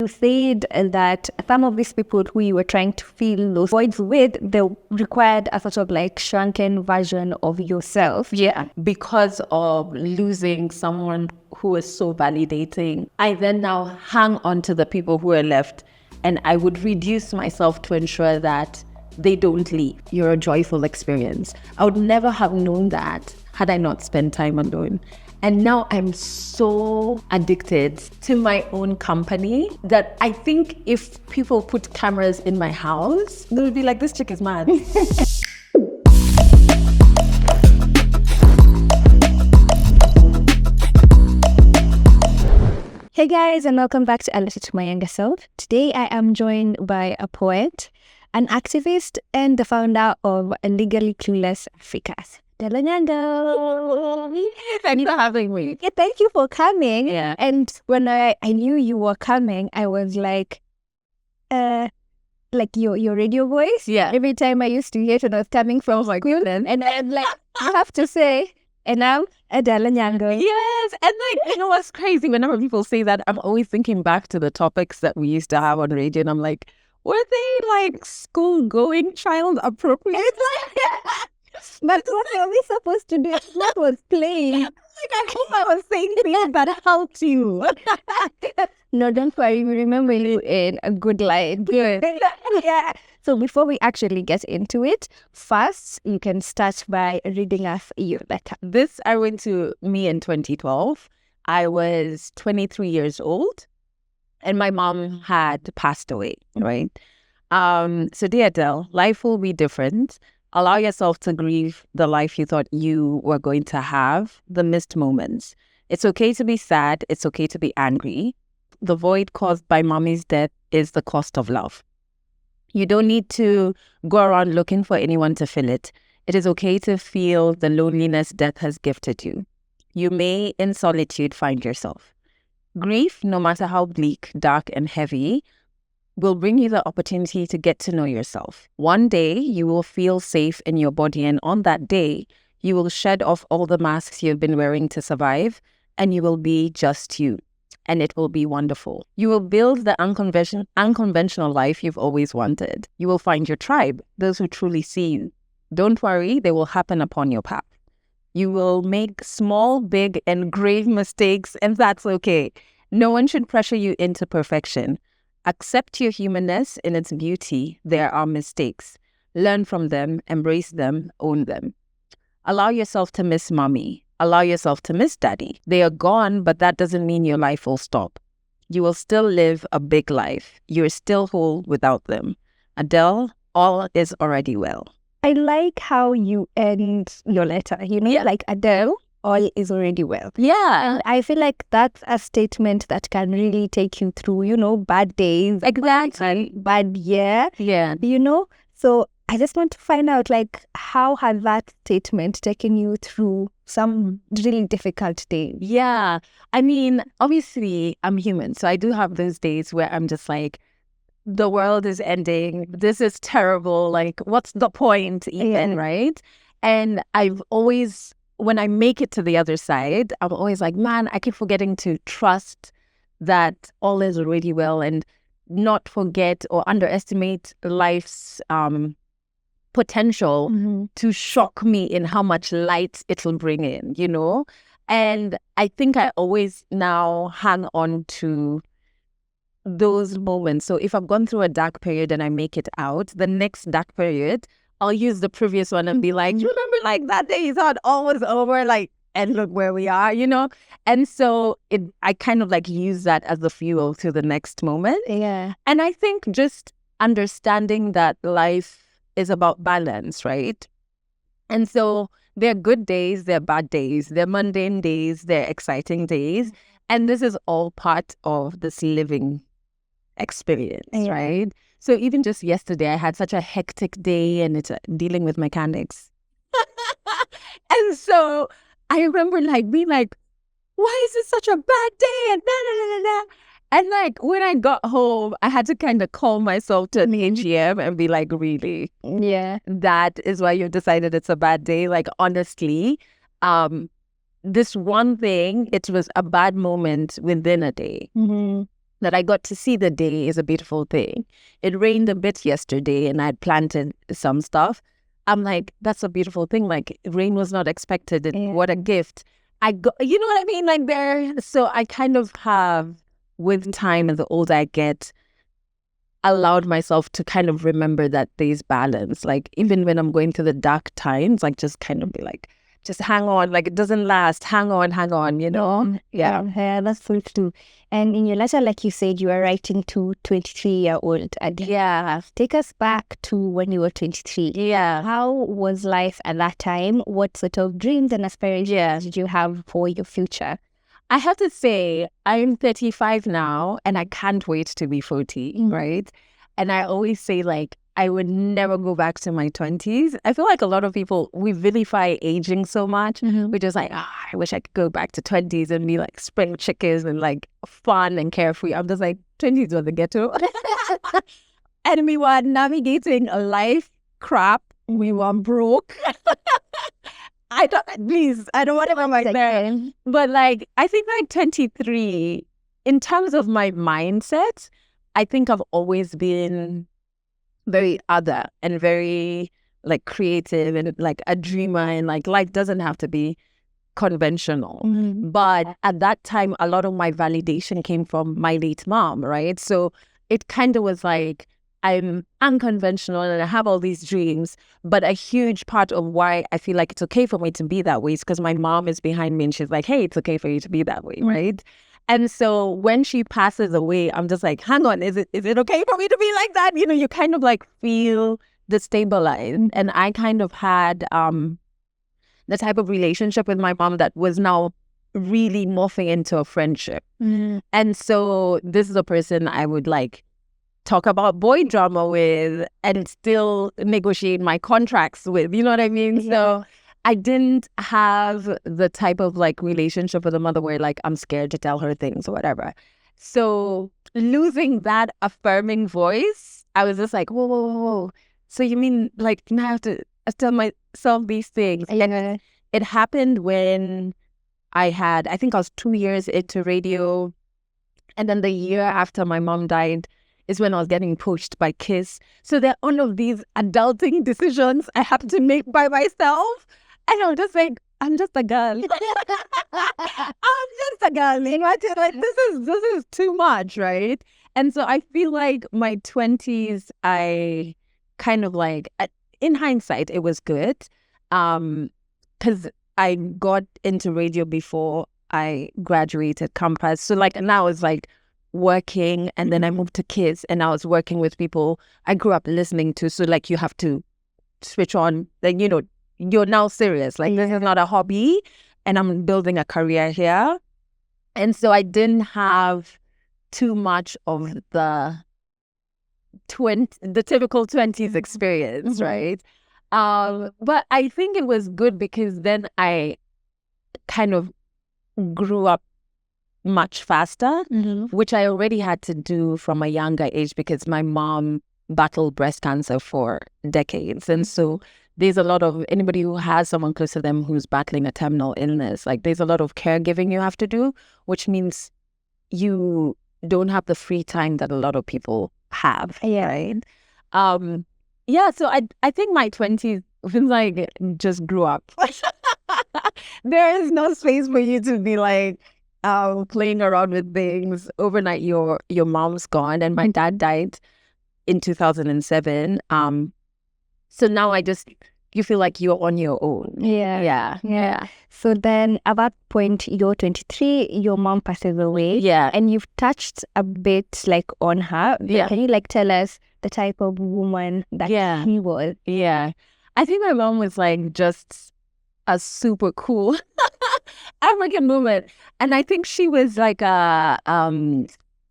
You said that some of these people who you were trying to fill those voids with, they required a sort of like shrunken version of yourself. Yeah, because of losing someone who was so validating, I then now hang on to the people who are left, and I would reduce myself to ensure that they don't leave. You're a joyful experience. I would never have known that had I not spent time alone. And now I'm so addicted to my own company that I think if people put cameras in my house, they would be like, this chick is mad. Hey guys, and welcome back to A Letter to My Younger Self. Today I am joined by a poet, an activist, and the founder of Legally Clueless Africa. Adelle Onyango. Thanks for having me. Yeah, thank you for coming. Yeah. And when I knew you were coming, I was like your radio voice. Yeah. Every time I used to hear it when I was coming from my school, and I'm like, I have to say, and I'm Adelle Onyango. Yes, and like, you know what's crazy? Whenever people say that, I'm always thinking back to the topics that we used to have on radio, and I'm like, were they like school-going, child-appropriate? But what are we supposed to do? What was playing? Like, I hope I was saying things that helped you. No, don't worry. We remember you in a good light. Good. Yeah. So before we actually get into it, first, you can start by reading us your letter. This I went to me in 2012. I was 23 years old, and my mom had passed away, right? So dear Adele, life will be different. Allow yourself to grieve the life you thought you were going to have, the missed moments. It's okay to be sad. It's okay to be angry. The void caused by mommy's death is the cost of love. You don't need to go around looking for anyone to fill it. It is okay to feel the loneliness death has gifted you. You may, in solitude, find yourself. Grief, no matter how bleak, dark, and heavy, will bring you the opportunity to get to know yourself. One day, you will feel safe in your body, and on that day, you will shed off all the masks you've been wearing to survive, and you will be just you, and it will be wonderful. You will build the unconventional life you've always wanted. You will find your tribe, those who truly see you. Don't worry, they will happen upon your path. You will make small, big, and grave mistakes, and that's okay. No one should pressure you into perfection. Accept your humanness in its beauty. There are mistakes. Learn from them, embrace them, own them. Allow yourself to miss mommy. Allow yourself to miss daddy. They are gone, but that doesn't mean your life will stop. You will still live a big life. You're still whole without them. Adele, all is already well. I like how you end your letter. Like Adele, all is already well. Yeah. And I feel like that's a statement that can really take you through, bad days. Exactly. Bad year. Yeah. So I just want to find out, like, how has that statement taken you through some really difficult days? Yeah. I mean, obviously, I'm human. So I do have those days where I'm just like, the world is ending. This is terrible. Like, what's the point even, right? And I've always, when I make it to the other side, I'm always like, man, I keep forgetting to trust that all is already well and not forget or underestimate life's potential to shock me in how much light it'll bring in, And I think I always now hang on to those moments. So if I've gone through a dark period and I make it out, the next dark period, I'll use the previous one and be like, you remember like that day you thought all was over, like, and look where we are, And so I kind of like use that as the fuel to the next moment. Yeah. And I think just understanding that life is about balance, right? And so there are good days, there are bad days, there are mundane days, there are exciting days. And this is all part of this living experience, right? So even just yesterday, I had such a hectic day and it's dealing with mechanics. And so I remember like being like, why is this such a bad day? And And like when I got home, I had to kind of calm myself to an AGM and be like, really? Yeah. That is why you've decided it's a bad day? Like, honestly, this one thing, it was a bad moment within a day. Mm-hmm. that I got to see the day is a beautiful thing. It rained a bit yesterday and I'd planted some stuff. I'm like, that's a beautiful thing. Like, rain was not expected. What a gift. I got, you know what I mean? Like, so I kind of have, with time and the older I get, allowed myself to kind of remember that there's balance. Like, even when I'm going through the dark times, like, just kind of be like, just hang on, like it doesn't last. Hang on, you know? Yeah. Yeah, that's so true. And in your letter, like you said, you are writing to 23-year-old Adelle. Yeah. Take us back to when you were 23. Yeah. How was life at that time? What sort of dreams and aspirations did you have for your future? I have to say, I'm 35 now and I can't wait to be 40, right? And I always say, like, I would never go back to my 20s. I feel like a lot of people, we vilify aging so much. We're just like, I wish I could go back to 20s and be like spring chickens and like fun and carefree. I'm just like, 20s was the ghetto. And we were navigating a life crap. We were broke. I don't want to go back there. But like, I think like 23, in terms of my mindset, I think I've always been very other and very like creative and like a dreamer, and like life doesn't have to be conventional. But at that time, a lot of my validation came from my late mom, right? So it kind of was like, I'm unconventional and I have all these dreams, but a huge part of why I feel like it's okay for me to be that way is because my mom is behind me and she's like, hey, it's okay for you to be that way, right? And so when she passes away, I'm just like, hang on, is it okay for me to be like that? You know, you kind of like feel destabilized. And I kind of had the type of relationship with my mom that was now really morphing into a friendship. And so this is a person I would like talk about boy drama with and still negotiate my contracts with, you know what I mean? So I didn't have the type of like relationship with a mother where like I'm scared to tell her things or whatever. So losing that affirming voice, I was just like, whoa. So you mean like now I have to tell myself these things? And it happened when I think I was 2 years into radio. And then the year after my mom died is when I was getting pushed by Kiss. So there are all of these adulting decisions I have to make by myself. And I'm just like, I'm just a girl. I'm just a girl. You know, like, this is too much, right? And so I feel like my 20s, I kind of like, in hindsight, it was good. Because I got into radio before I graduated campus. So like now it's like working, and then I moved to Kids and I was working with people I grew up listening to. So like you have to switch on, like, you know, you're now serious. Like this is not a hobby and I'm building a career here. And so I didn't have too much of the typical 20s experience, right? But I think it was good because then I kind of grew up much faster, which I already had to do from a younger age because my mom battled breast cancer for decades. And so there's a lot of, anybody who has someone close to them who's battling a terminal illness, like there's a lot of caregiving you have to do, which means you don't have the free time that a lot of people have, right? So I think my 20s was like just grew up. There is no space for you to be like playing around with things. Overnight, your mom's gone, and my dad died in 2007. So now you feel like you're on your own. Yeah. So then at that point, you're 23, your mom passes away. Yeah. And you've touched a bit like on her. Yeah. Can you like tell us the type of woman that she was? Yeah. I think my mom was like just a super cool African woman. And I think she was like a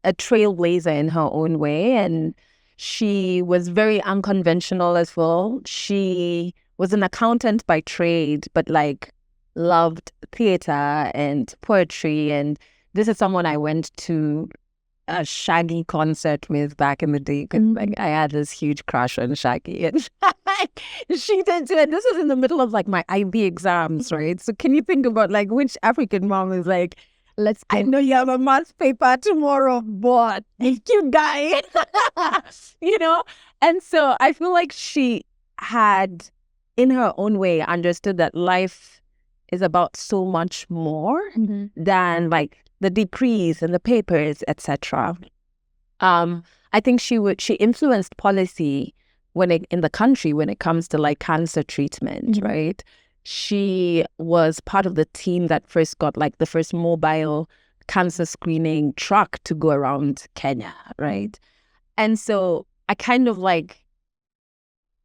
trailblazer in her own way. And she was very unconventional as well. She was an accountant by trade, but like loved theater and poetry. And this is someone I went to a Shaggy concert with back in the day because like I had this huge crush on Shaggy, and she did too. And this was in the middle of like my IB exams, right? So can you think about like which African mom is like Let's I go. know you have a maths paper tomorrow, but thank you, guy. You know? And so I feel like she had, in her own way, understood that life is about so much more than like the degrees and the papers, etc. I think she influenced policy in the country when it comes to like cancer treatment, right? She was part of the team that first got like the first mobile cancer screening truck to go around Kenya, right? And so I kind of like,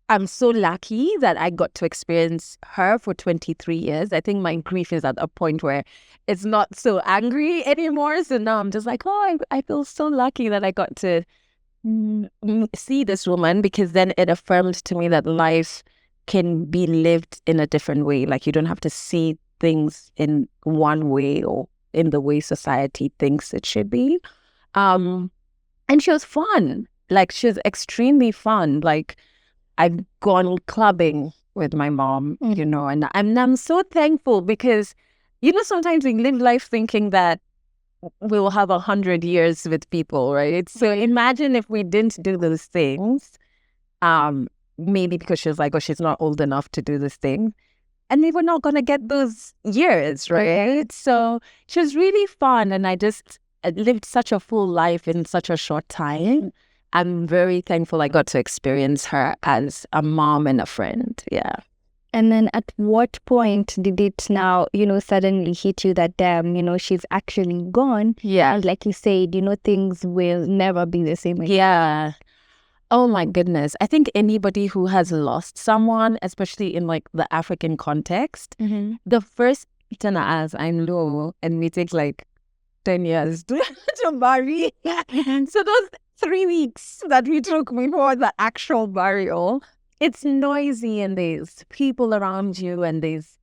I'm so lucky that I got to experience her for 23 years. I think my grief is at a point where it's not so angry anymore. So now I'm just like, oh, I feel so lucky that I got to see this woman, because then it affirmed to me that life can be lived in a different way. Like, you don't have to see things in one way or in the way society thinks it should be. And she was fun. Like, she was extremely fun. Like, I've gone clubbing with my mom, you know, and I'm so thankful because, you know, sometimes we live life thinking that we will have 100 years with people, right? So imagine if we didn't do those things, maybe because she was like, oh, she's not old enough to do this thing. And we were not going to get those years, right? So she was really fun. And I lived such a full life in such a short time. I'm very thankful I got to experience her as a mom and a friend. Yeah. And then at what point did it now, you know, suddenly hit you that, damn, you know, she's actually gone? Yeah. And like you said, you know, things will never be the same again. Yeah. Oh my goodness. I think anybody who has lost someone, especially in like the African context, the first thing as I know, and we take like 10 years to bury. So those 3 weeks that we took before the actual burial, it's noisy and there's people around you and there's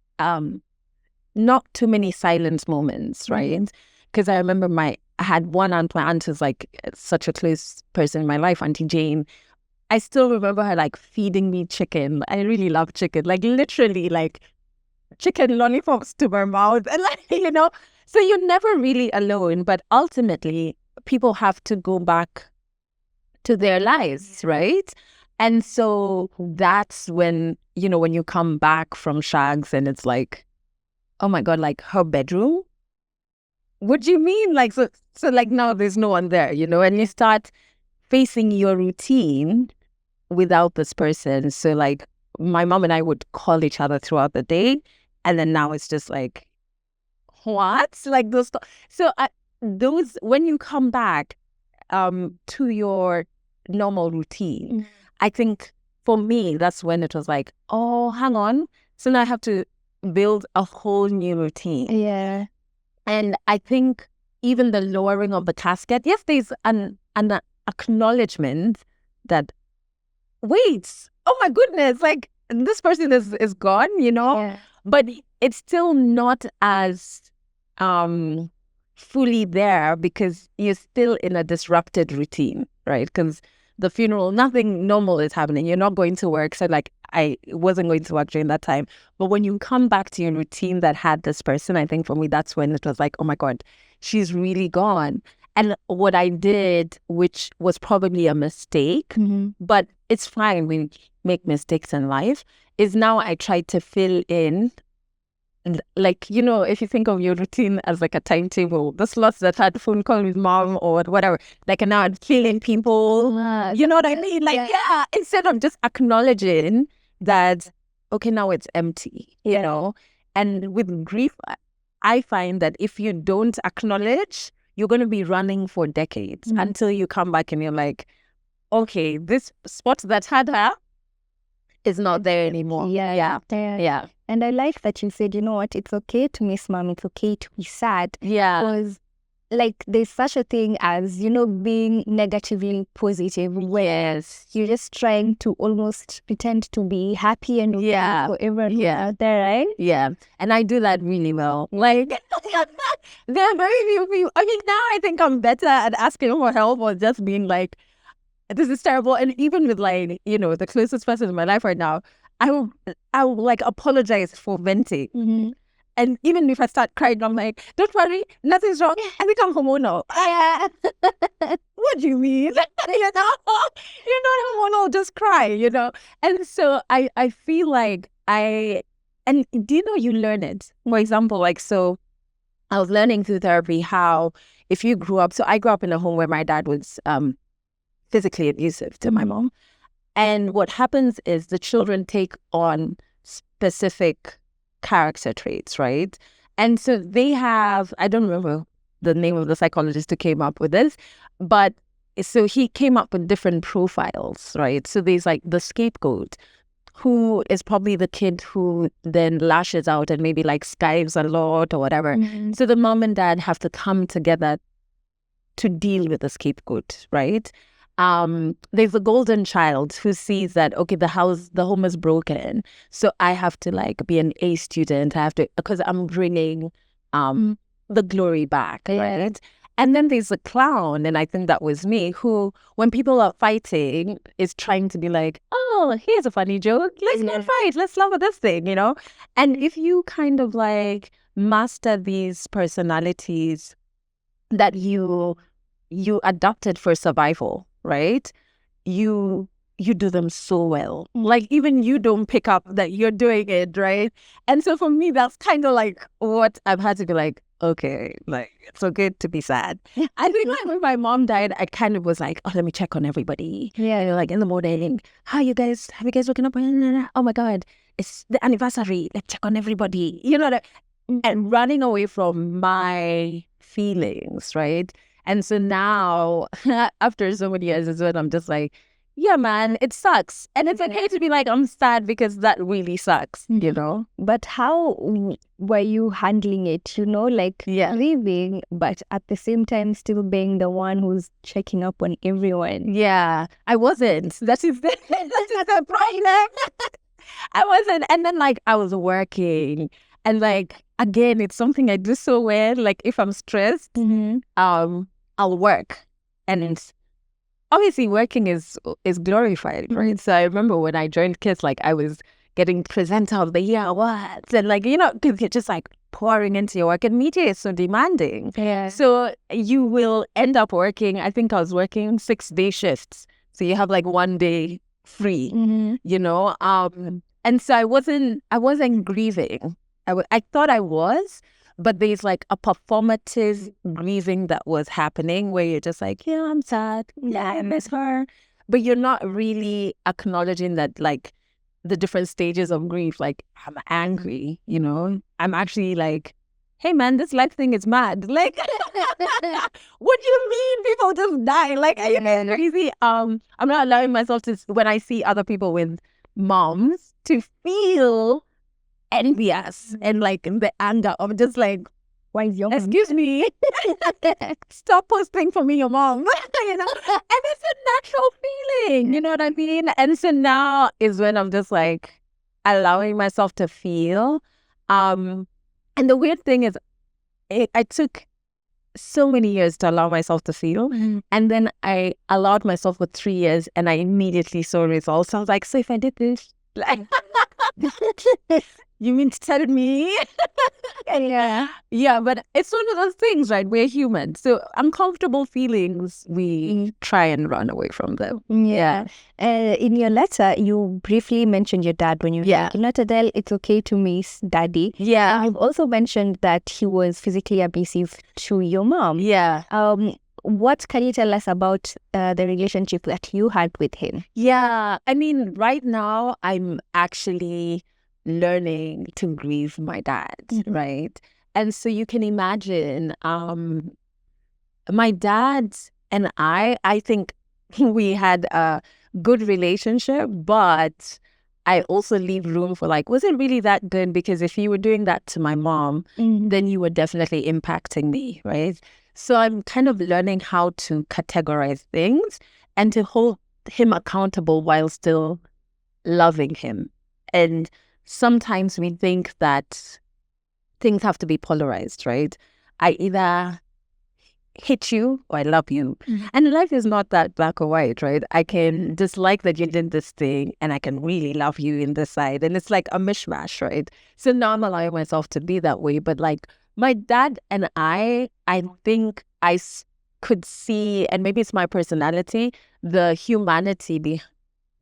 not too many silent moments, right? Because I remember I had one aunt, my aunt is like such a close person in my life, Auntie Jane. I still remember her like feeding me chicken. I really love chicken, like literally like chicken lollipops to my mouth. And like, you know, so you're never really alone, but ultimately people have to go back to their lives, right? And so that's when, you know, when you come back from Shags and it's like, oh my God, like her bedroom? What do you mean? Like, so like now there's no one there, you know, and you start facing your routine without this person. So like my mom and I would call each other throughout the day. And then now it's just like, what? Like those. So those, when you come back to your normal routine, I think for me, that's when it was like, oh, hang on. So now I have to build a whole new routine. Yeah. And I think even the lowering of the casket, yes, there's an acknowledgement that, wait, oh my goodness, like this person is gone, you know? Yeah. But it's still not as fully there because you're still in a disrupted routine, right? Because the funeral, nothing normal is happening. You're not going to work. So like I wasn't going to work during that time. But when you come back to your routine that had this person, I think for me, that's when it was like, oh my God, she's really gone. And what I did, which was probably a mistake, but it's fine, we make mistakes in life, is now I try to fill in, like, you know, if you think of your routine as like a timetable, the slots that had phone call with mom or whatever, like now I'd fill in people, you know what I mean? Like, yeah, instead of just acknowledging that, okay, now it's empty, you know? And with grief, I find that if you don't acknowledge, you're going to be running for decades until you come back and you're like, okay, this spot that had her is not there anymore. Yeah. And I like that you said, you know what, it's okay to miss mom, it's okay to be sad. Yeah. Because like there's such a thing as, you know, being negatively positive, where you're just trying to almost pretend to be happy and for everyone out there, right? Yeah. And I do that really well. Like there are very few people. I mean, now I think I'm better at asking for help or just being like, this is terrible. And even with like, you know, the closest person in my life right now, I will like apologize for venting. And even if I start crying, I'm like, don't worry, nothing's wrong. I become hormonal. What do you mean? You're not hormonal, just cry, And so I feel like and do you know you learn it? For example, like, so I was learning through therapy how if you grew up, so I grew up in a home where my dad was physically abusive to my mom. And what happens is the children take on specific character traits, right? And so they have, I don't remember the name of the psychologist who came up with this, but so he came up with different profiles, right? So there's like the scapegoat, who is probably the kid who then lashes out and maybe like skives a lot or whatever. Mm-hmm. So the mom and dad have to come together to deal with the scapegoat, right? There's a golden child who sees that, okay, the home is broken. So I have to like be an A student. I have to, because I'm bringing the glory back, right? And then there's a clown, and I think that was me, who, when people are fighting, is trying to be like, oh, here's a funny joke. Let's not fight. Let's laugh at this thing, And if you kind of like master these personalities that you adopted for survival, right? You do them so well. Like, even you don't pick up that you're doing it, right? And so for me, that's kind of like what I've had to be like, okay, like, it's okay to be sad. I think like when my mom died, I kind of was like, oh, let me check on everybody. Yeah. Like in the morning, have you guys woken up? Oh my God, it's the anniversary. Let's check on everybody. And running away from my feelings, right? And so now, after so many years is when I'm just like, yeah, man, it sucks. And it's okay to be like, I'm sad because that really sucks, But how were you handling it, like grieving, but at the same time still being the one who's checking up on everyone? Yeah, I wasn't. That is the problem. I wasn't. And then like I was working, and like, again, it's something I do so well. Like if I'm stressed, I'll work. And obviously working is glorified, right? So I remember when I joined KISS, like I was getting presenter of the year awards, and like, because you're just like pouring into your work, and media is so demanding. Yeah. So you will end up working, I think I was working 6-day shifts. So you have like 1 day free, and so I wasn't grieving. I thought I was, but there's like a performative grieving that was happening where you're just like, yeah, I'm sad. Yeah, I miss her. But you're not really acknowledging that, like, the different stages of grief. Like, I'm angry, I'm actually like, hey, man, this life thing is mad. Like, what do you mean people just die? Like, are you crazy? I'm not allowing myself to, when I see other people with moms, to feel envious and like the anger of just like, why is your excuse me, stop posting for me, your mom. And it's a natural feeling, you know what I mean? And so now is when I'm just like allowing myself to feel. And the weird thing is, I took so many years to allow myself to feel, and then I allowed myself for 3 years, and I immediately saw results. So I was like, so if I did this, like, you mean to tell me? Yeah, but it's one of those things, right? We're human. So uncomfortable feelings, we try and run away from them. Yeah. In your letter, you briefly mentioned your dad when you were like, Adelle, it's okay to miss daddy. Yeah. I've also mentioned that he was physically abusive to your mom. Yeah. What can you tell us about the relationship that you had with him? Yeah. I mean, right now, I'm actually learning to grieve my dad, right? And so you can imagine, my dad and I think we had a good relationship, but I also leave room for like, was it really that good? Because if you were doing that to my mom, then you were definitely impacting me, right? So I'm kind of learning how to categorize things and to hold him accountable while still loving him. And sometimes we think that things have to be polarized, right? I either hate you or I love you. And life is not that black or white, right? I can dislike that you did this thing and I can really love you in this side. And it's like a mishmash, right? So now I'm allowing myself to be that way. But like my dad and I think could see, and maybe it's my personality, the humanity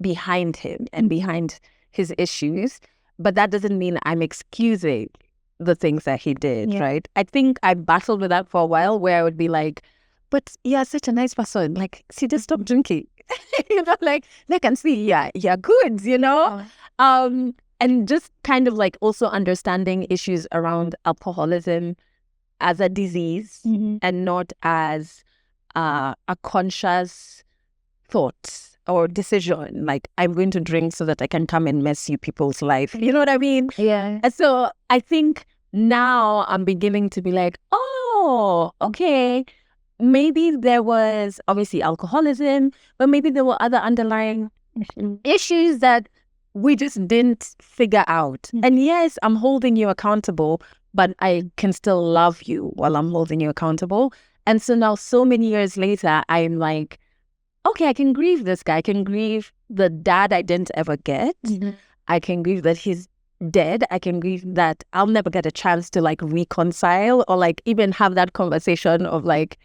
behind him and behind his issues. But that doesn't mean I'm excusing the things that he did, right? I think I battled with that for a while where I would be like, but you're such a nice person. Like, see, just stop drinking. Like, they can see, you're good, and just kind of like also understanding issues around alcoholism as a disease and not as a conscious thought or decision, like I'm going to drink so that I can come and mess you people's life. You know what I mean? Yeah. And so I think now I'm beginning to be like, oh, okay, maybe there was obviously alcoholism, but maybe there were other underlying issues that we just didn't figure out. And yes, I'm holding you accountable, but I can still love you while I'm holding you accountable. And so now, so many years later, I'm like, okay, I can grieve this guy. I can grieve the dad I didn't ever get. I can grieve that he's dead. I can grieve that I'll never get a chance to like reconcile or like even have that conversation of like,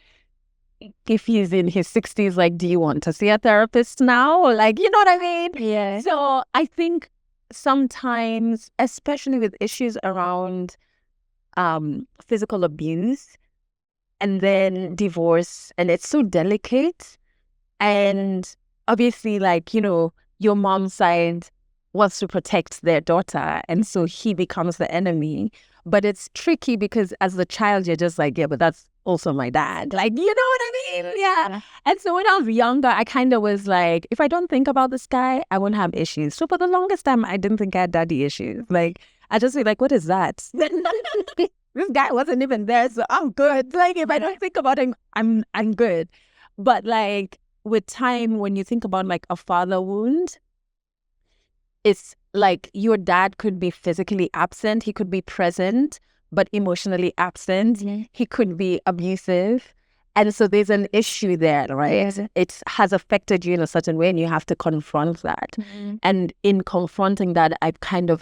if he's in his 60s, like, do you want to see a therapist now? Or like, you know what I mean? Yeah. So I think sometimes, especially with issues around physical abuse and then divorce, and it's so delicate. And obviously, like, your mom's side wants to protect their daughter. And so he becomes the enemy. But it's tricky because as the child, you're just like, yeah, but that's also my dad. Like, you know what I mean? Yeah. And so when I was younger, I kind of was like, if I don't think about this guy, I won't have issues. So for the longest time, I didn't think I had daddy issues. Like, I just be like, what is that? This guy wasn't even there, so I'm good. Like, if I don't think about him, I'm good. But like, with time, when you think about like a father wound, it's like your dad could be physically absent. He could be present, but emotionally absent. He could be abusive. And so there's an issue there, right? Yeah. It has affected you in a certain way and you have to confront that. And in confronting that, I've kind of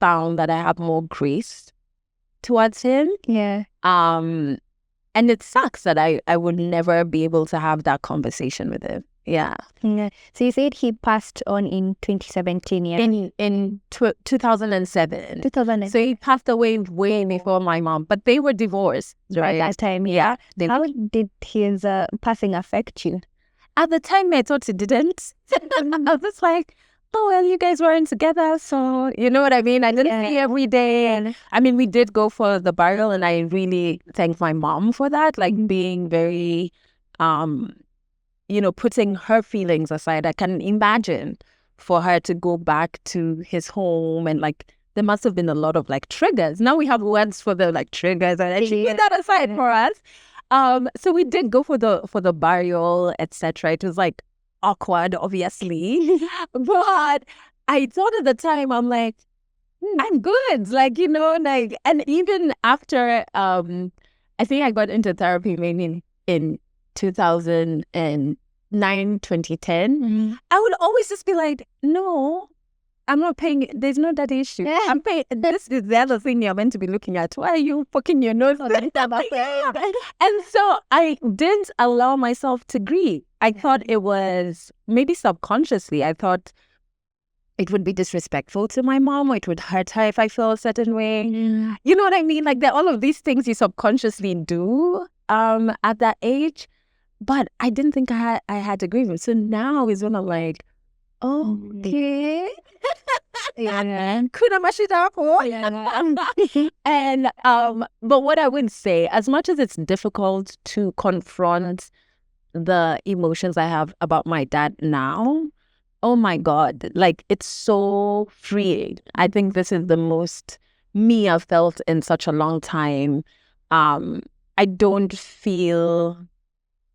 found that I have more grace towards him. Yeah. And it sucks that I would never be able to have that conversation with him. Yeah. So you said he passed on in 2017, yeah? In 2007. 2007. So he passed away way before my mom, but they were divorced, right? At that time, yeah. How did his passing affect you? At the time, I thought it didn't. I was just like, oh, well, you guys weren't together, so you know what I mean? I didn't see every day. And I mean, we did go for the burial, and I really thank my mom for that, like being very, putting her feelings aside. I can imagine for her to go back to his home and like, there must have been a lot of like triggers. Now we have words for the like triggers, and she put that aside for us. So we did go for the burial, etc. It was like awkward, obviously, but I thought at the time, I'm like, I'm good, like, like, and even after, I think I got into therapy maybe in 2009, 2010. I would always just be like, no, I'm not paying. There's no that issue. Yeah. I'm paying. This is the other thing you're meant to be looking at. Why are you fucking your nose? And so I didn't allow myself to grieve. I thought it was maybe subconsciously. I thought it would be disrespectful to my mom, or it would hurt her if I feel a certain way. You know what I mean? Like, there are all of these things you subconsciously do at that age. But I didn't think I had to grieve. So now is when I'm like, okay. And but what I would say, as much as it's difficult to confront the emotions I have about my dad now, oh my God, like, it's so freeing. I think this is the most me I've felt in such a long time. I don't feel,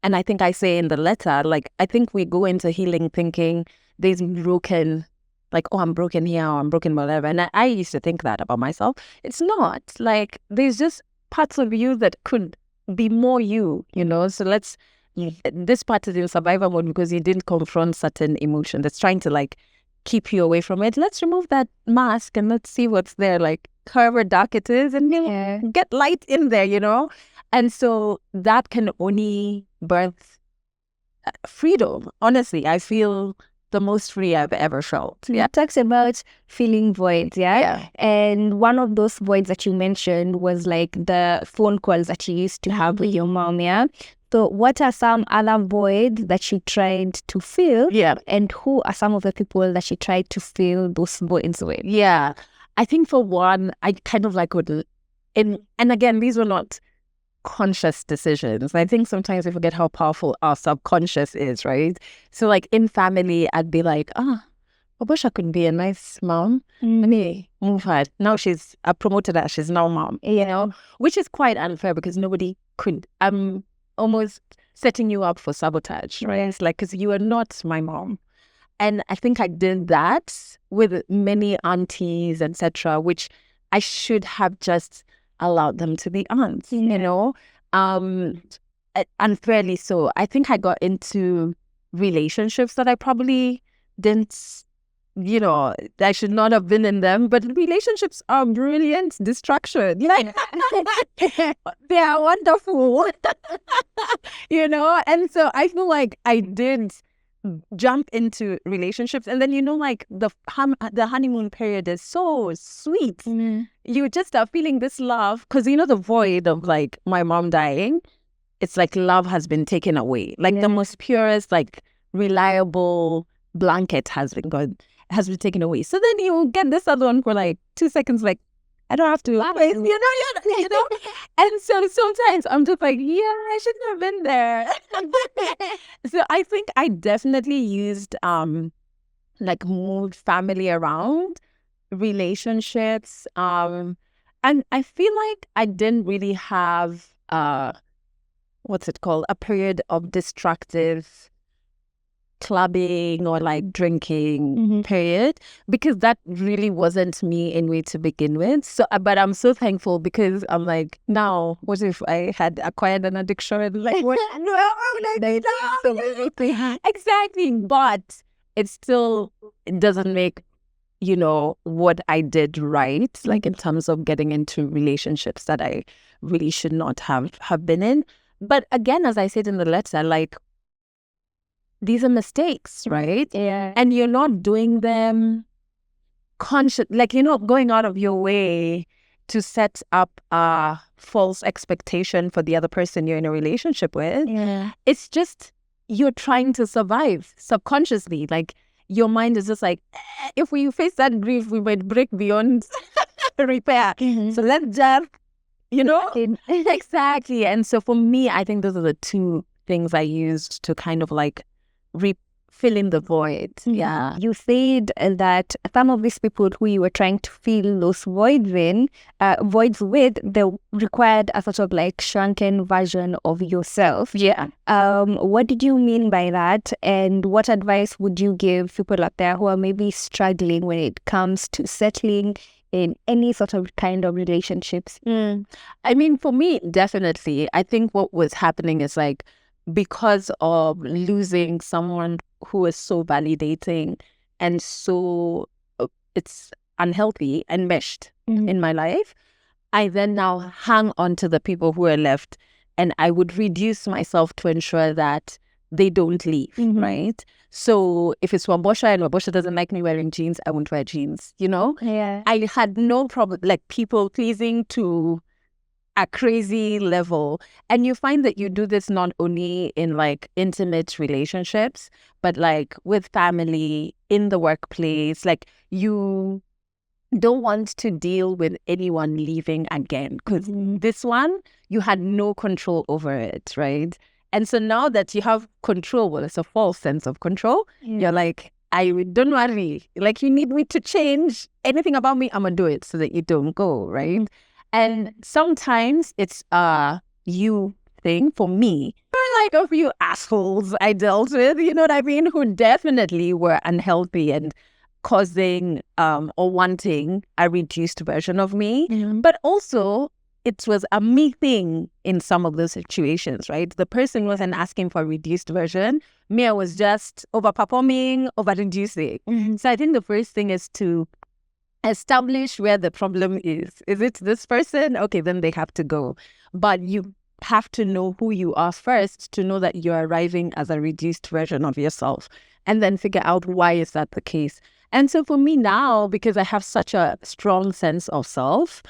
and I think I say in the letter, like, I think we go into healing thinking there's broken, like, oh, I'm broken here, or I'm broken whatever. And I used to think that about myself. It's not. Like, there's just parts of you that could be more you, so this part is in survivor mode because you didn't confront certain emotion that's trying to like keep you away from it. Let's remove that mask and let's see what's there, like however dark it is, and get light in there. And so that can only birth freedom. Honestly, I feel the most free I've ever felt. Yeah. Talks about feeling voids, yeah? And one of those voids that you mentioned was like the phone calls that you used to have with your mom, yeah? So what are some other voids that you tried to fill? Yeah. And who are some of the people that you tried to fill those voids with? Yeah. I think for one, I kind of like would, and again, these were not conscious decisions. I think sometimes we forget how powerful our subconscious is, right? So like in family, I'd be like, I wish I could be a nice mom. Let me move her. Now I promoted her. She's now mom, which is quite unfair because nobody could. I'm almost setting you up for sabotage, right? It's like, because you are not my mom. And I think I did that with many aunties, etc., which I should have just allowed them to be aunts, unfairly so. I think I got into relationships that I probably didn't, I should not have been in them, but relationships are brilliant distraction. Like, they are wonderful, and so I feel like I did jump into relationships, and then like the honeymoon period is so sweet. You just are feeling this love because the void of like my mom dying, it's like love has been taken away, like the most purest, like reliable blanket has been taken away. So then you get this other one for like 2 seconds, like I don't have to always, And so sometimes I'm just like, yeah, I shouldn't have been there. So I think I definitely used like moved family around relationships. And I feel like I didn't really have what's it called? A period of destructive clubbing or like drinking period, because that really wasn't me anyway to begin with. So but I'm so thankful because I'm like, now what if I had acquired an addiction? Like what? Exactly. But it doesn't make what I did right, like in terms of getting into relationships that I really should not have been in. But again, as I said in the letter, like, these are mistakes, right? Yeah. And you're not doing them conscious, like you're not going out of your way to set up a false expectation for the other person you're in a relationship with. Yeah. It's just you're trying to survive subconsciously. Like your mind is just like, if we face that grief, we might break beyond repair. So let's just, exactly. And so for me, I think those are the two things I used to kind of like fill in the void. Yeah. You said that some of these people who you were trying to fill those voids with, they required a sort of like shrunken version of yourself. Yeah. What did you mean by that? And what advice would you give people out there who are maybe struggling when it comes to settling in any sort of kind of relationships? I mean, for me, definitely, I think what was happening is like, because of losing someone who is so validating and so it's unhealthy and meshed in my life, I then now hang on to the people who are left, and I would reduce myself to ensure that they don't leave, right? So if it's Wambosha and Wambosha doesn't like me wearing jeans, I won't wear jeans, Yeah. I had no problem, like people pleasing to a crazy level. And you find that you do this not only in like intimate relationships, but like with family, in the workplace. Like you don't want to deal with anyone leaving again, because this one, you had no control over it, right? And so now that you have control, well, it's a false sense of control. You're like, don't worry. Like, you need me to change anything about me, I'm gonna do it so that you don't go, right? And sometimes it's a you thing. For me, like a few assholes I dealt with, you know what I mean, who definitely were unhealthy and causing or wanting a reduced version of me. But also, it was a me thing in some of those situations, right? The person wasn't asking for a reduced version. Me, I was just overperforming, over-reducing. So I think the first thing is to establish where the problem is. Is it this person? Okay, then they have to go. But you have to know who you are first to know that you're arriving as a reduced version of yourself, and then figure out why is that the case. And so for me now, because I have such a strong sense of self,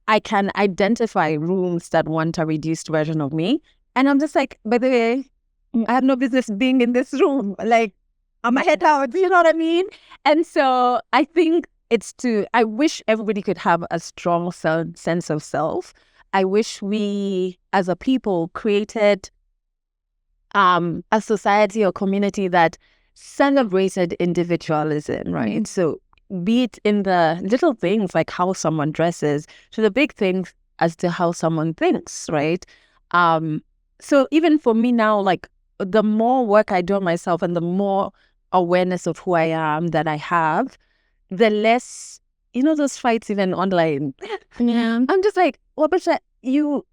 I can identify rooms that want a reduced version of me. And I'm just like, by the way, I have no business being in this room. Like, I'm a head out, you know what I mean? And so I think I wish everybody could have a strong sense of self. I wish we as a people created a society or community that celebrated individualism, right? So be it in the little things like how someone dresses to the big things as to how someone thinks, right? So even for me now, like the more work I do on myself and the more awareness of who I am that I have, the less, those fights even online. Yeah. I'm just like, what was that? You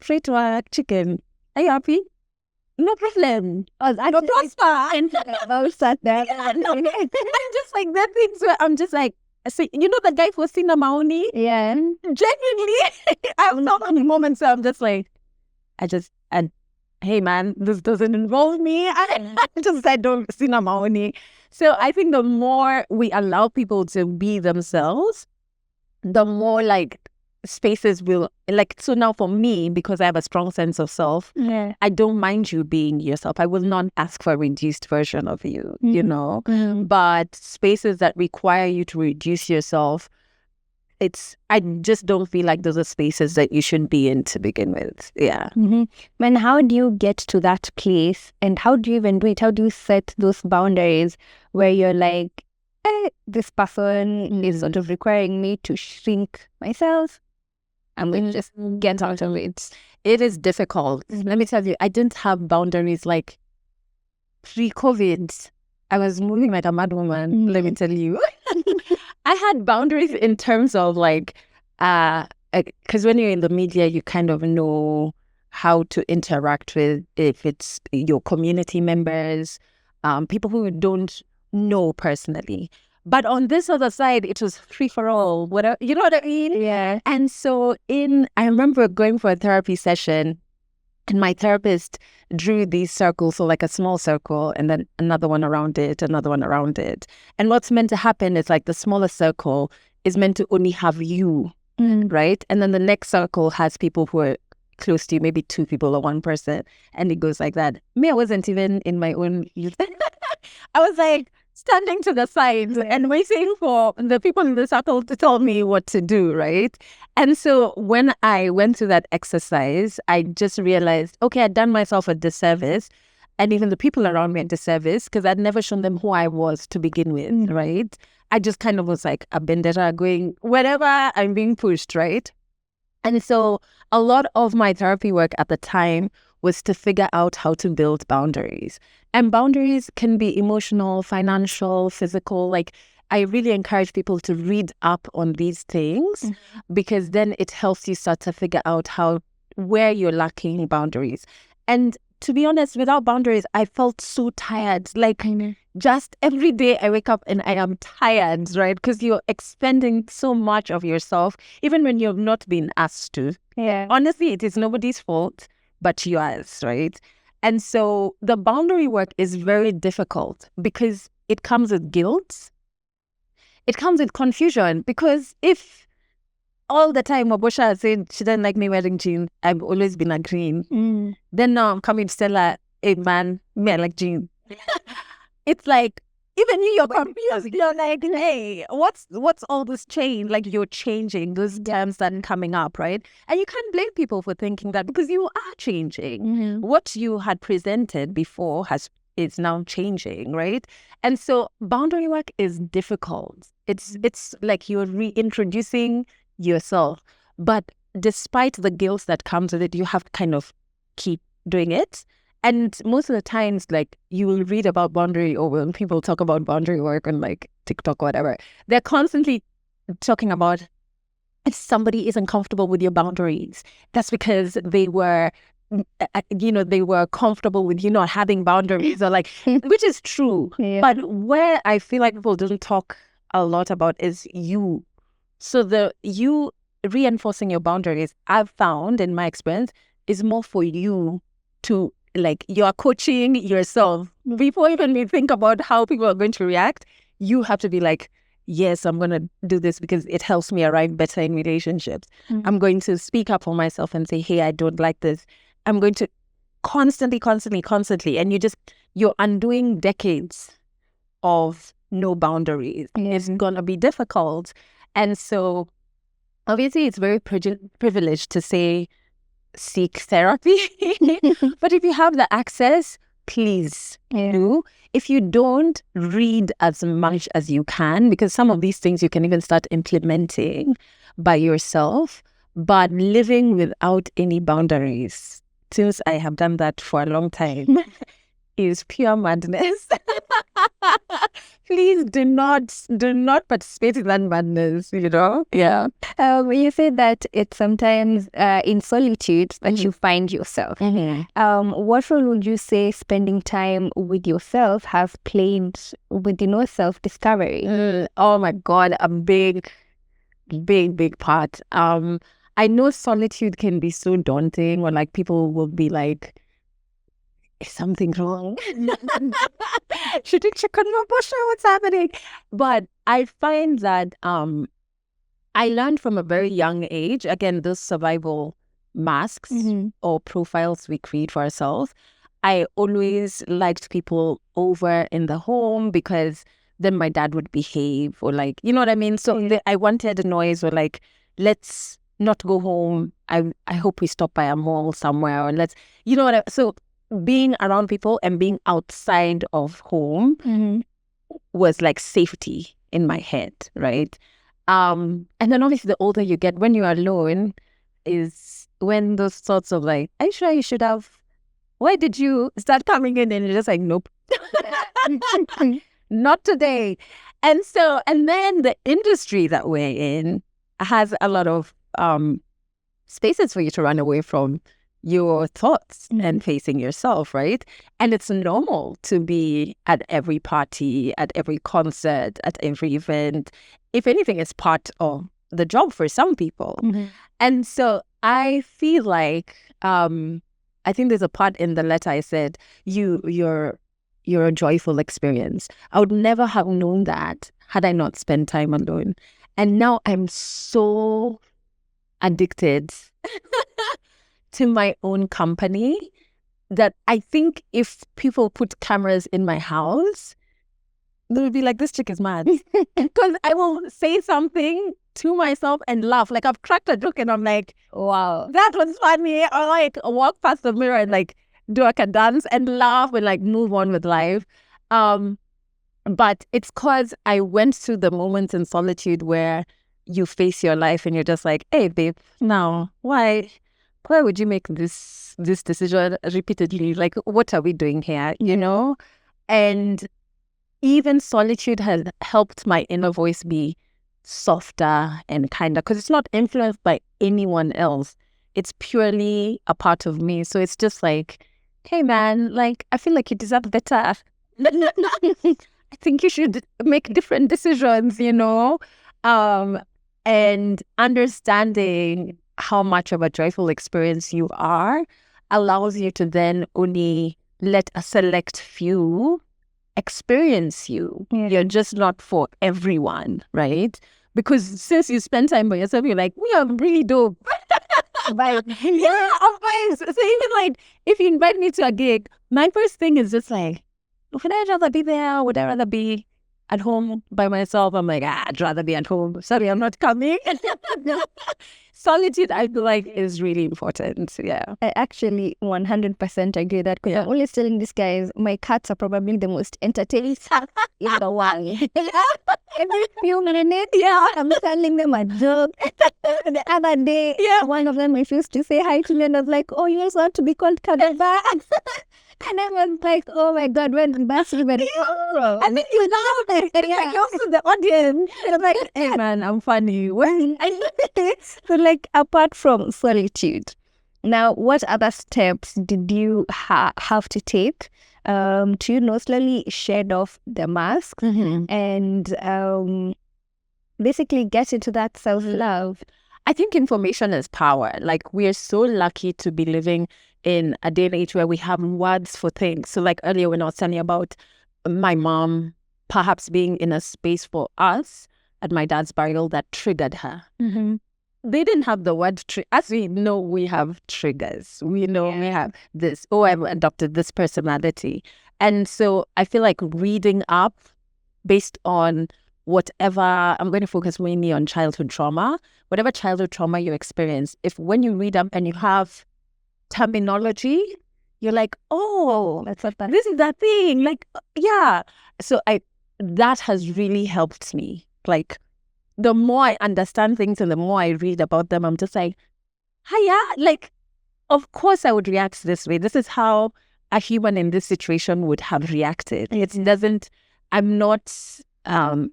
pray to a chicken. Are you happy? No problem. I don't prosper. And I'm just like, there are things where I'm just like, so, the guy for Sina Maoni? Yeah. Genuinely, I've not had moments where I'm just like, hey man, this doesn't involve me. I don't see Maoni. So I think the more we allow people to be themselves, the more like spaces will so now for me, because I have a strong sense of self, I don't mind you being yourself. I will not ask for a reduced version of you, but spaces that require you to reduce yourself, I just don't feel like those are spaces that you should be in to begin with. Yeah. And how do you get to that place, and how do you even do it? How do you set those boundaries where you're like, this person is sort of requiring me to shrink myself? I'm going to just get out of it. It is difficult. Let me tell you, I didn't have boundaries like pre-COVID. I was moving like a mad woman, let me tell you. I had boundaries in terms of like, because when you're in the media, you kind of know how to interact with, if it's your community members, people who don't know personally. But on this other side, it was free for all, whatever, you know what I mean? Yeah. And so I remember going for a therapy session, and my therapist drew these circles, so like a small circle and then another one around it, another one around it. And what's meant to happen is like the smaller circle is meant to only have you, right? And then the next circle has people who are close to you, maybe 2 people or 1 person. And it goes like that. Me, I wasn't even in my own youth. I was like standing to the side and waiting for the people in the circle to tell me what to do, right? And so when I went through that exercise, I just realized, okay, I'd done myself a disservice, and even the people around me a disservice, because I'd never shown them who I was to begin with, right? I just kind of was like a vendetta going, wherever I'm being pushed, right? And so a lot of my therapy work at the time was to figure out how to build boundaries. And boundaries can be emotional, financial, physical. Like, I really encourage people to read up on these things, because then it helps you start to figure out where you're lacking boundaries. And to be honest, without boundaries, I felt so tired. Like, just every day I wake up and I am tired, right? Because you're expending so much of yourself, even when you've not been asked to. Yeah. Honestly, it is nobody's fault but yours, right? And so the boundary work is very difficult because it comes with guilt. It comes with confusion, because if all the time Wabosha said she doesn't like me wearing jeans, I've always been agreeing. Then now I'm coming to tell her, hey man, me I like jeans. It's like, even you're confused. You're like, hey, what's all this change? Like, you're changing, those terms that are coming up, right? And you can't blame people for thinking that, because you are changing. What you had presented before is now changing, right? And so boundary work is difficult. It's like you're reintroducing yourself. But despite the guilt that comes with it, you have to kind of keep doing it. And most of the times, like, you will read about boundary, or when people talk about boundary work on like TikTok or whatever, they're constantly talking about if somebody isn't comfortable with your boundaries, that's because they were, they were comfortable with you not having boundaries, or like, which is true. Yeah. But where I feel like people don't talk a lot about is you. So you reinforcing your boundaries, I've found in my experience, is more for you to, like, you are coaching yourself before even you think about how people are going to react. You have to be like, yes, I'm going to do this because it helps me arrive better in relationships. I'm going to speak up for myself and say, hey, I don't like this. I'm going to constantly. And you're undoing decades of no boundaries. It's going to be difficult. And so obviously it's very privileged to say, seek therapy. But if you have the access, please do. If you don't, read as much as you can, because some of these things you can even start implementing by yourself. But living without any boundaries, since I have done that for a long time, is pure madness. Please do not participate in that madness, Yeah. You said that it's sometimes in solitude that you find yourself. What role would you say spending time with yourself have played with, self-discovery? Oh my God, a big part. I know solitude can be so daunting, or like people will be like, is something wrong? Should you check on my bush? What's happening? But I find that I learned from a very young age, again, those survival masks or profiles we create for ourselves. I always liked people over in the home because then my dad would behave, or like, you know what I mean? So I wanted noise, or like, let's not go home. I hope we stop by a mall somewhere, or let's, so being around people and being outside of home was like safety in my head, right? And then obviously the older you get, when you're alone, is when those thoughts of like, are you sure you should have, why did you start coming in? And you're just like, nope, not today. And then the industry that we're in has a lot of spaces for you to run away from your thoughts and facing yourself, right? And it's normal to be at every party, at every concert, at every event. If anything, it's part of the job for some people. And so I feel like, I think there's a part in the letter I said, you're a joyful experience. I would never have known that had I not spent time alone. And now I'm so addicted to my own company that I think if people put cameras in my house, they would be like, this chick is mad. Because I will say something to myself and laugh. Like, I've cracked a joke and I'm like, wow, that was funny. Or like walk past the mirror and like do like a dance and laugh and like move on with life. But it's because I went through the moments in solitude where you face your life and you're just like, hey, babe, now, why would you make this decision repeatedly? Like, what are we doing here, And even solitude has helped my inner voice be softer and kinder, because it's not influenced by anyone else. It's purely a part of me. So it's just like, hey, man, like, I feel like you deserve better. I think you should make different decisions, and understanding how much of a joyful experience you are allows you to then only let a select few experience you. You're just not for everyone, right? Because since you spend time by yourself, you're like, we are really dope. Vibes. Yeah, vibes. So even like, if you invite me to a gig, my first thing is just like, would I rather be there? Would I rather be at home by myself? I'm like, I'd rather be at home. Sorry, I'm not coming. solitude, I feel like, is really important. Yeah. I actually 100% agree that because I'm always telling these guys, my cats are probably the most entertaining in the world. Every few minutes, I'm telling them a joke. The other day, one of them refused to say hi to me, and I was like, "Oh, you also want to be called Kadaba?" And I was like, "Oh my God, when the bus even And then you know, like also the audience. And I'm like, hey man, I'm funny. So, like, apart from solitude, now, what other steps did you have to take to, slowly shed off the mask and basically get into that self-love? I think information is power. Like, we are so lucky to be living in a day and age where we have words for things. So like earlier when I was telling you about my mom perhaps being in a space for us at my dad's burial that triggered her. They didn't have the word as we know, we have triggers. We know we have this, I've adopted this personality. And so I feel like reading up based on whatever, I'm going to focus mainly on childhood trauma, whatever childhood trauma you experience, if when you read up and you have terminology, you're like, oh, That's what this is that thing. Like, yeah. So that has really helped me. Like, the more I understand things and the more I read about them, I'm just like, hiya, like, of course I would react this way. This is how a human in this situation would have reacted. I'm not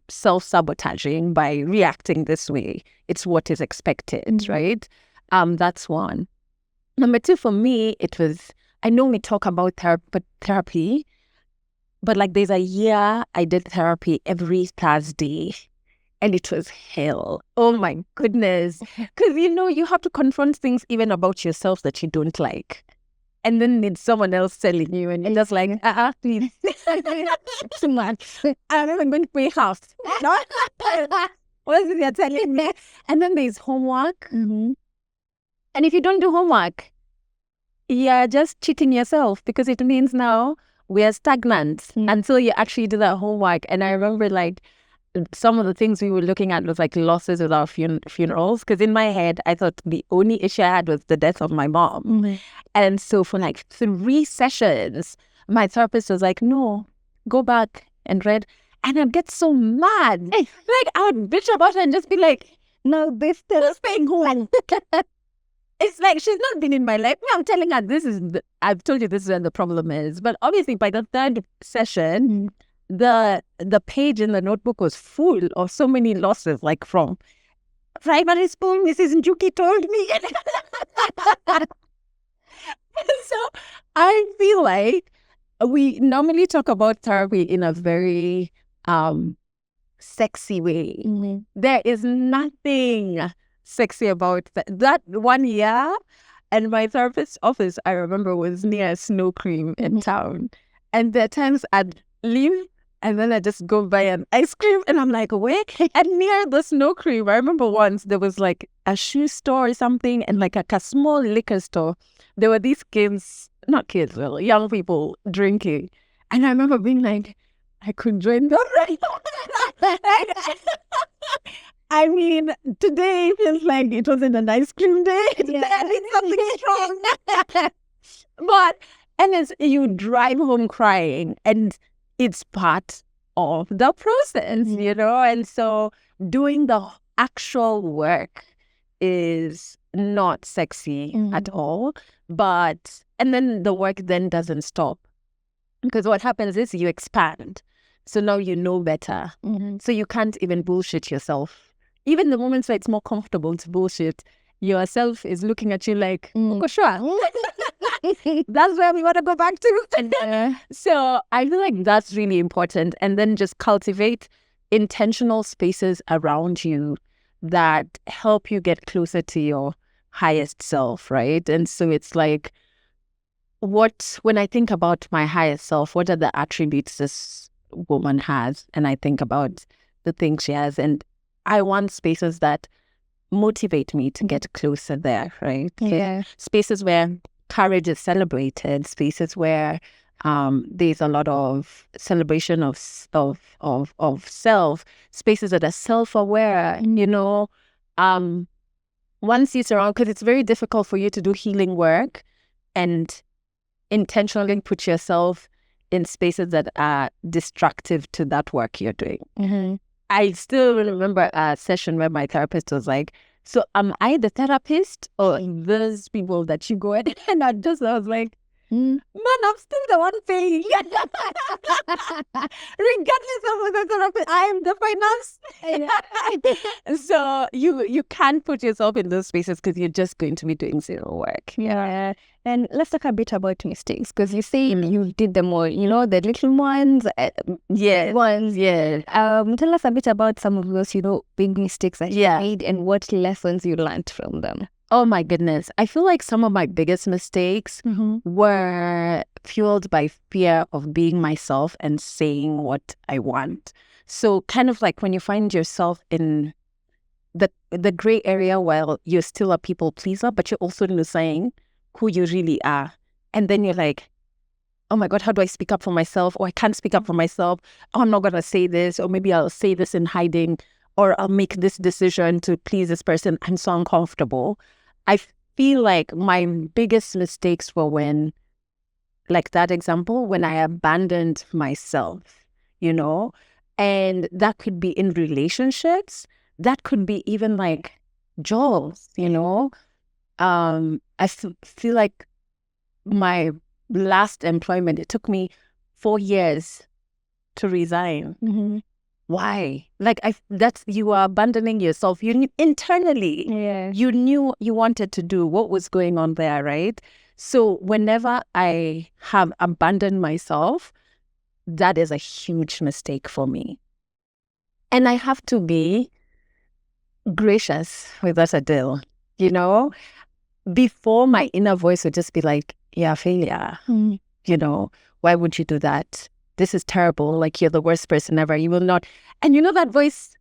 self-sabotaging by reacting this way. It's what is expected, right? That's one. Number two, for me, it was, I know we talk about therapy, but like there's a year I did therapy every Thursday. And it was hell. Oh my goodness. Because, you have to confront things even about yourself that you don't like. And then it's someone else telling you, and you're just like, please. Too much. I'm not even going to pay house. No? What is it you're telling me? And then there's homework. And if you don't do homework, you're just cheating yourself because it means now we are stagnant until you actually do that homework. And I remember like, some of the things we were looking at was like losses with our funerals, because in my head I thought the only issue I had was the death of my mom. And so for like 3 sessions my therapist was like, no, go back and read. And I'd get so mad, like I would bitch about it and just be like, no, this is paying home. It's like she's not been in my life. I'm telling her I've told you this is where the problem is. But obviously by the 3rd session the page in the notebook was full of so many losses, like from primary school, Mrs. Njuki told me. So I feel like we normally talk about therapy in a very sexy way. There is nothing sexy about that 1 year. And my therapist's office, I remember, was near Snow Cream in town. And there are times I'd leave and then I just go buy an ice cream and I'm like, wait. And near the Snow Cream, I remember once there was like a shoe store or something and like a small liquor store. There were these kids, not kids, well, young people drinking. And I remember being like, I could join them right now. I mean, today feels like it wasn't an ice cream day. It's something strong. And as you drive home crying, and it's part of the process, and so doing the actual work is not sexy at all. And then the work then doesn't stop, because what happens is you expand. So now you know better. So you can't even bullshit yourself. Even the moments where it's more comfortable to bullshit, yourself is looking at you like, oh, sure. That's where we want to go back to. So I feel like that's really important. And then just cultivate intentional spaces around you that help you get closer to your highest self, right? And so it's like, when I think about my highest self, what are the attributes this woman has? And I think about the things she has. And I want spaces that motivate me to get closer there, right? Yeah. Spaces where courage is celebrated, spaces where there's a lot of celebration of self, spaces that are self-aware, once you surround, because it's very difficult for you to do healing work and intentionally put yourself in spaces that are destructive to that work you're doing. Mm-hmm. I still remember a session where my therapist was like, so am I the therapist or those people that you go in? And I was like, man, I'm still the one paying. Regardless of whether the therapist, I am the finance. So you can't put yourself in those spaces because you're just going to be doing zero work. Yeah. And let's talk a bit about mistakes, because you say you did them all, the little ones, Yes. ones. Yeah. Tell us a bit about some of those, big mistakes that you made and what lessons you learned from them. Oh my goodness. I feel like some of my biggest mistakes were fueled by fear of being myself and saying what I want. So kind of like when you find yourself in the gray area while you're still a people pleaser, but you're also saying who you really are. And then you're like, oh my God, how do I speak up for myself? Or I can't speak up for myself. Oh, I'm not going to say this. Or maybe I'll say this in hiding. Or I'll make this decision to please this person. I'm so uncomfortable. I feel like my biggest mistakes were when, like that example, when I abandoned myself, and that could be in relationships. That could be even like jobs, I feel like my last employment, it took me 4 years to resign. Why? Like you are abandoning yourself. You knew internally. Yeah. You knew you wanted to do what was going on there, right? So whenever I have abandoned myself, that is a huge mistake for me. And I have to be gracious with that, Adele. Before my inner voice would just be like, yeah, failure. Why would you do that? This is terrible. Like, you're the worst person ever. You will not. And that voice,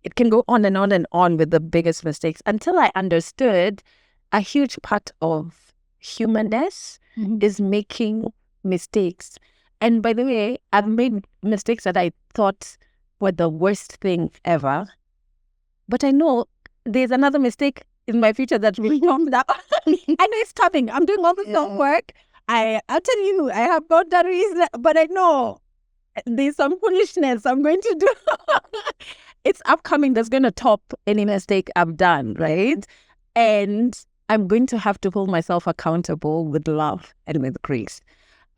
it can go on and on and on with the biggest mistakes until I understood a huge part of humanness is making mistakes. And by the way, I've made mistakes that I thought were the worst thing ever. But I know there's another mistake in my future that will come down. I know it's coming. I'm doing all this work. I'll tell you, I have boundaries, but I know there's some foolishness I'm going to do. It's upcoming that's going to top any mistake I've done, right? And I'm going to have to hold myself accountable with love and with grace.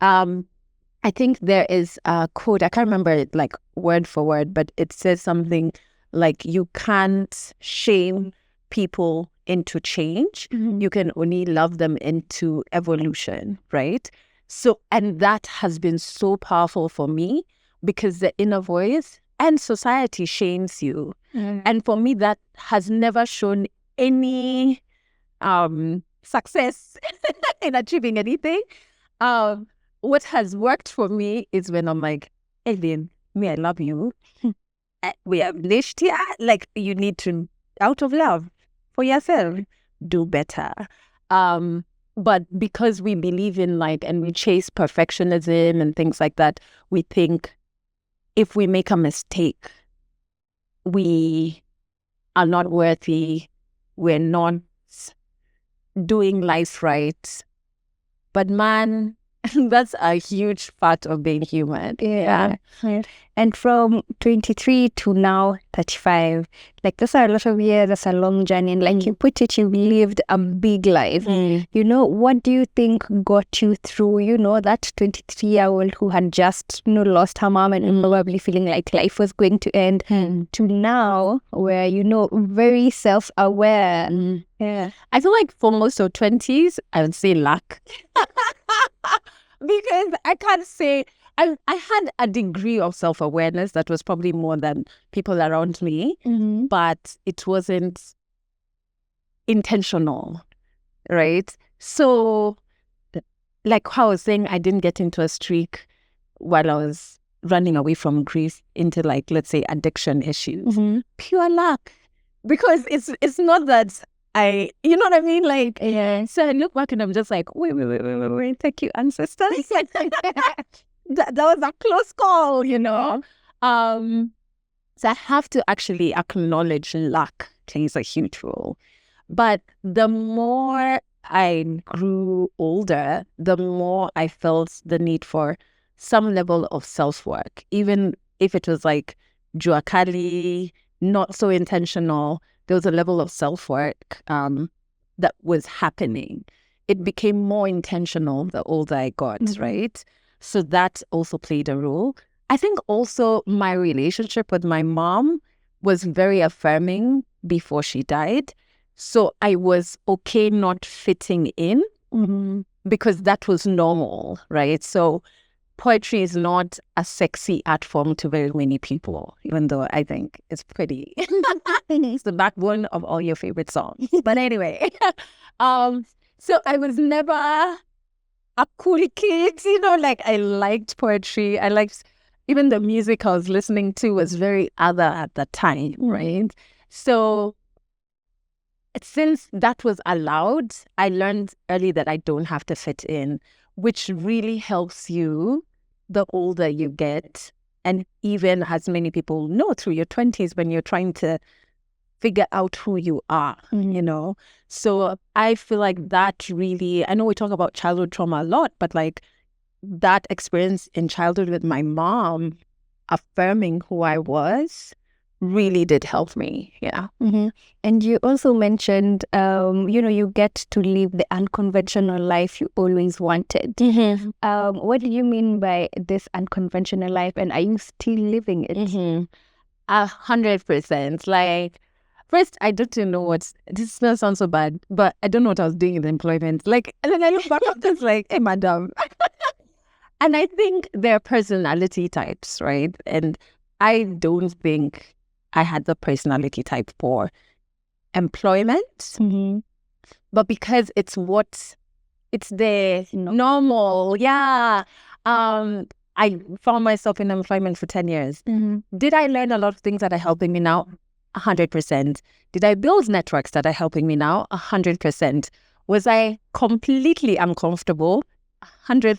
I think there is a quote, I can't remember it like word for word, but it says something like, you can't shame people into change. You can only love them into evolution, right? So, and that has been so powerful for me because the inner voice and society shames you. And for me, that has never shown any success in achieving anything. What has worked for me is when I'm like, Alien, me, I love you. We have niche here. Like, you need to, out of love for yourself, do better. But because we believe in and we chase perfectionism and things like that, we think if we make a mistake, we are not worthy. We're not doing life right. But man, that's a huge part of being human. Yeah. And from 23 to now 35, those are a lot of years, that's a long journey. And you put it, you've lived a big life. What do you think got you through, that 23-year-old who had just, lost her mom and probably feeling like life was going to end, to now where, very self-aware. Yeah. I feel like for most of 20s, I would say luck. Because I can't say, I had a degree of self-awareness that was probably more than people around me, but it wasn't intentional, right? So, like how I was saying, I didn't get into a streak while I was running away from grief into let's say addiction issues. Pure luck. Because it's not that you know what I mean? So I look back and I'm just like, wait, thank you, ancestors. that was a close call, So I have to actually acknowledge luck plays a huge role. But the more I grew older, the more I felt the need for some level of self-work, even if it was like juakali, not so intentional. There was a level of self-work that was happening. It became more intentional the older I got, right? So that also played a role. I think also my relationship with my mom was very affirming before she died. So I was okay not fitting in because that was normal, right? So poetry is not a sexy art form to very many people, even though I think it's pretty. It's the backbone of all your favorite songs. But anyway, so I was never a cool kid, like I liked poetry. I liked even the music I was listening to was very other at the time, right? So since that was allowed, I learned early that I don't have to fit in, which really helps you the older you get. And even as many people know through your 20s when you're trying to figure out who you are, So I feel like that really, I know we talk about childhood trauma a lot, but like that experience in childhood with my mom affirming who I was really did help me. Yeah. And you also mentioned, you get to live the unconventional life you always wanted. What do you mean by this unconventional life, and are you still living it? 100%. Like, first, I don't know this doesn't sound so bad, but I don't know what I was doing in employment. Like, and then I look back, I'm just like, hey, madam. And I think they're personality types, right? And I don't think I had the personality type for employment, but because it's the normal. Yeah. I found myself in employment for 10 years. Did I learn a lot of things that are helping me now? 100%. Did I build networks that are helping me now? 100%. Was I completely uncomfortable? 100%,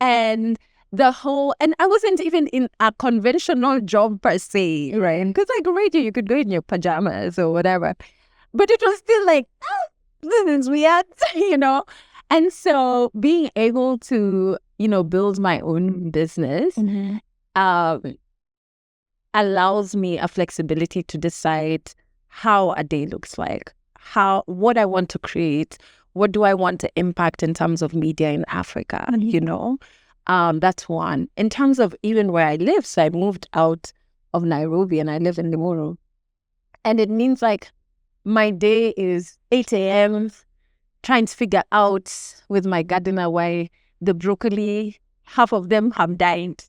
and and I wasn't even in a conventional job per se, right? Because like radio, you could go in your pajamas or whatever, but it was still like, this is weird, And so being able to, build my own business allows me a flexibility to decide how a day looks like, what I want to create, what do I want to impact in terms of media in Africa, That's one. In terms of even where I live, so I moved out of Nairobi and I live in Limuru. And it means like my day is 8 a.m. trying to figure out with my gardener why the broccoli, half of them have died.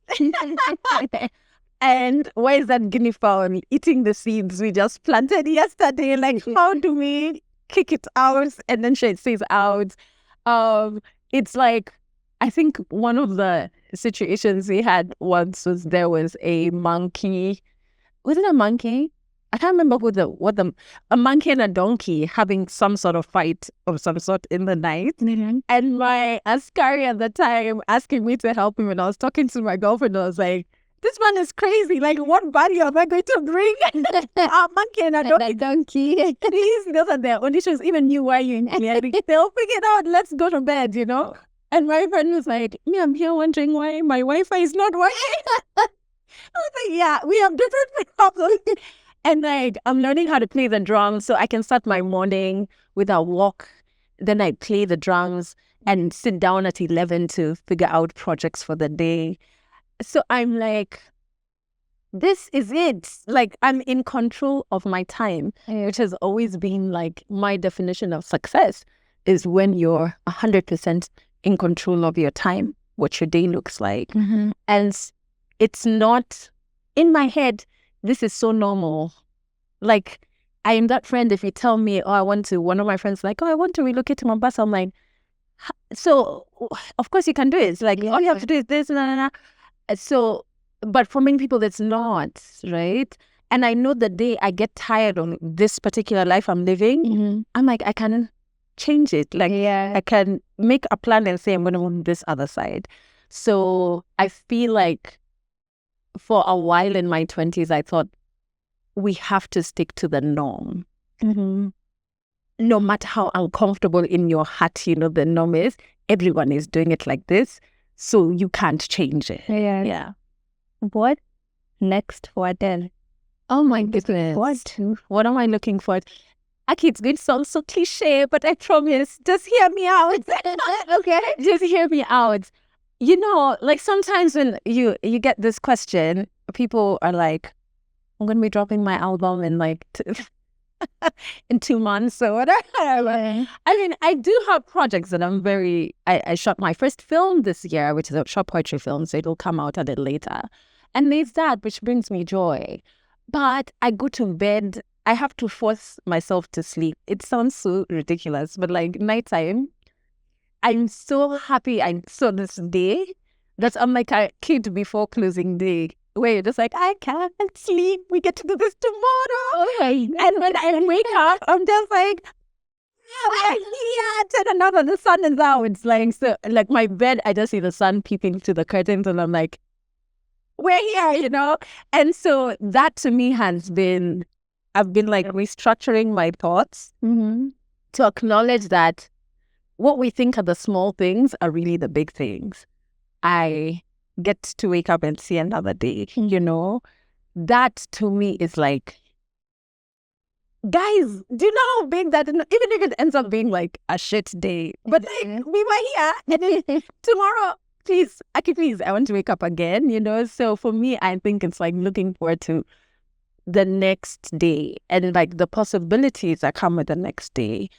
And why is that guinea fowl eating the seeds we just planted yesterday? Like, how do we kick it out and then it stays out? It's like, I think one of the situations we had once was there was a monkey. Was it a monkey? I can't remember a monkey and a donkey having some sort of fight of some sort in the night. And my askari at the time asking me to help him, and I was talking to my girlfriend, I was like, this man is crazy. Like, what value am I going to bring? A monkey and a donkey. These those are their own issues. Even you, why you in here? They'll figure it out. Let's go to bed, And my friend was like, me, I'm here wondering why my Wi-Fi is not working. I was like, yeah, we have different problems. And like, I'm learning how to play the drums so I can start my morning with a walk. Then I play the drums and sit down at 11 to figure out projects for the day. So I'm like, this is it. Like, I'm in control of my time, which has always been like my definition of success is when you're 100% in control of your time, what your day looks like. And it's not in my head, this is so normal. Like, I am that friend, if you tell me, one of my friends like, I want to relocate to Mombasa. I'm like, so of course you can do it. It's like, all you have to do is this, So, but for many people, that's not, right? And I know the day I get tired on this particular life I'm living, I'm like, I can change it. Like, I can make a plan and say, I'm going to move this other side. So I feel like for a while in my 20s, I thought we have to stick to the norm. no matter how uncomfortable in your heart, the norm is, everyone is doing it like this. So you can't change it. Yeah. What next for Adelle? Oh my goodness. What am I looking for? Actually, it's going to sound so cliche, but I promise, just hear me out. Okay. Just hear me out. Like sometimes when you get this question, people are like, I'm going to be dropping my album in like in 2 months or whatever. I mean, I do have projects that I shot my first film this year, which is a short poetry film, so it'll come out a little later. And there's that, which brings me joy. But I go to bed, I have to force myself to sleep. It sounds so ridiculous, but like nighttime, I'm so happy I saw this day that I'm like a kid before closing day, where you're just like, I can't sleep. We get to do this tomorrow. And when I wake up, I'm just like, yeah, and another, the sun is out. It's like, so like my bed, I just see the sun peeping through the curtains and I'm like, we're here, And so that to me I've been like restructuring my thoughts to acknowledge that what we think are the small things are really the big things. I get to wake up and see another day, That to me is like, guys, do you know how big that is? Even if it ends up being like a shit day, but like we were here and then tomorrow, please, I want to wake up again, So for me, I think it's like looking forward to the next day and like the possibilities that come with the next day.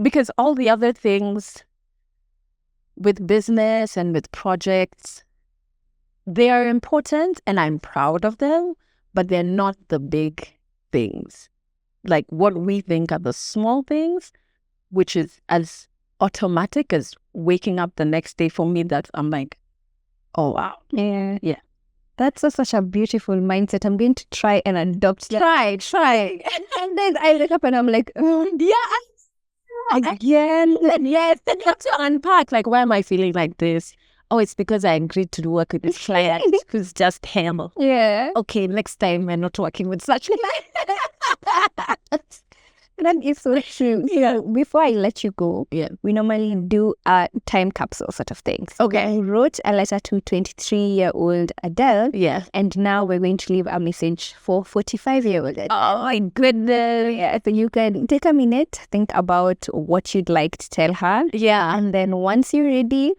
Because all the other things with business and with projects, they are important and I'm proud of them, but they're not the big things. Like what we think are the small things, which is as automatic as waking up the next day. For me, I'm like, oh wow. Yeah. That's such a beautiful mindset. I'm going to try and adopt that. Try. And then I wake up and I'm like, again. Yes. Then you have to unpack, like, why am I feeling like this? Oh, it's because I agreed to work with this client who's just hell. Yeah. Okay, next time we're not working with such That is so true. Yeah. Before I let you go, we normally do a time capsule sort of things. Okay. I wrote a letter to 23-year-old Adelle. Yeah. And now we're going to leave a message for 45-year-old Adelle. Oh my goodness. Yeah, so you can take a minute, think about what you'd like to tell her. Yeah. And then once you're ready,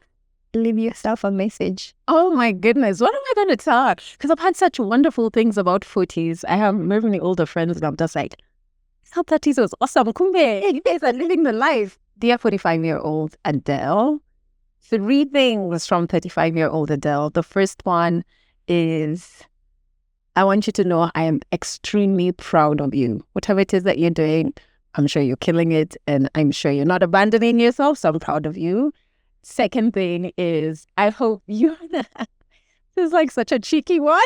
leave yourself a message. Oh my goodness. What am I going to tell her? Because I've had such wonderful things about 40s. I have many older friends and I'm just like, how 30s was awesome. Kumbe, you guys are living the life. Dear 45-year-old Adelle, 3 things from 35-year-old Adelle. The first one is, I want you to know I am extremely proud of you. Whatever it is that you're doing, I'm sure you're killing it and I'm sure you're not abandoning yourself, so I'm proud of you. Second thing is, I hope you, this is like such a cheeky one.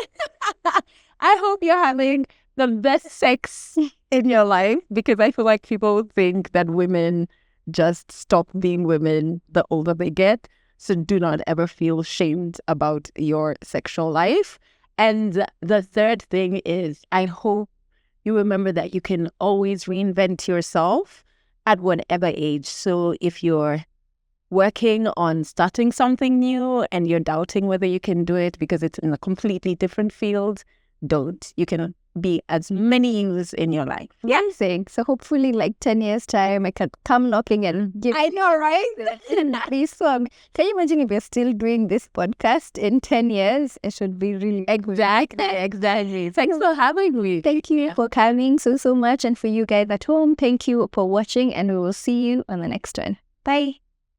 I hope you're having the best sex in your life, because I feel like people think that women just stop being women the older they get. So do not ever feel shamed about your sexual life. And the third thing is, I hope you remember that you can always reinvent yourself at whatever age. So if you're working on starting something new and you're doubting whether you can do it because it's in a completely different field, don't. You can be as many years in your life. Yeah. So hopefully like 10 years time, I can come knocking and give. I know, right? This song. Can you imagine if you're still doing this podcast in 10 years? It should be really Exactly. Thanks for having me. Thank you for coming so much. And for you guys at home, thank you for watching and we will see you on the next one. Bye.